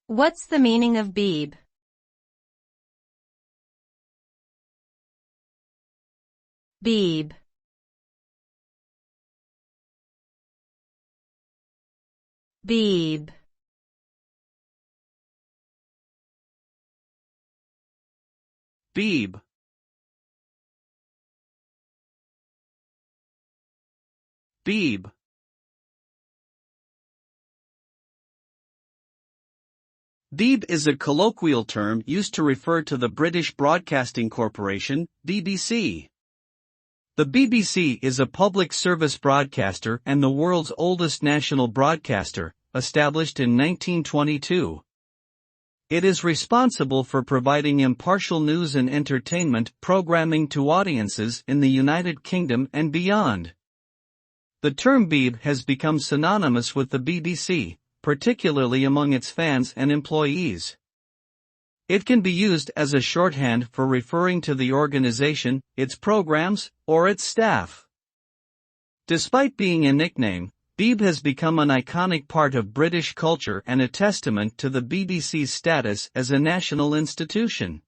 What's the meaning of Beeb? Beeb. Beeb. Beeb. Beeb. Beeb is a colloquial term used to refer to the British Broadcasting Corporation, BBC. The BBC is a public service broadcaster and the world's oldest national broadcaster, established in 1922. It is responsible for providing impartial news and entertainment programming to audiences in the United Kingdom and beyond. The term Beeb has become synonymous with the BBC, particularly among its fans and employees. It can be used as a shorthand for referring to the organization, its programs, or its staff. Despite being a nickname, Beeb has become an iconic part of British culture and a testament to the BBC's status as a national institution.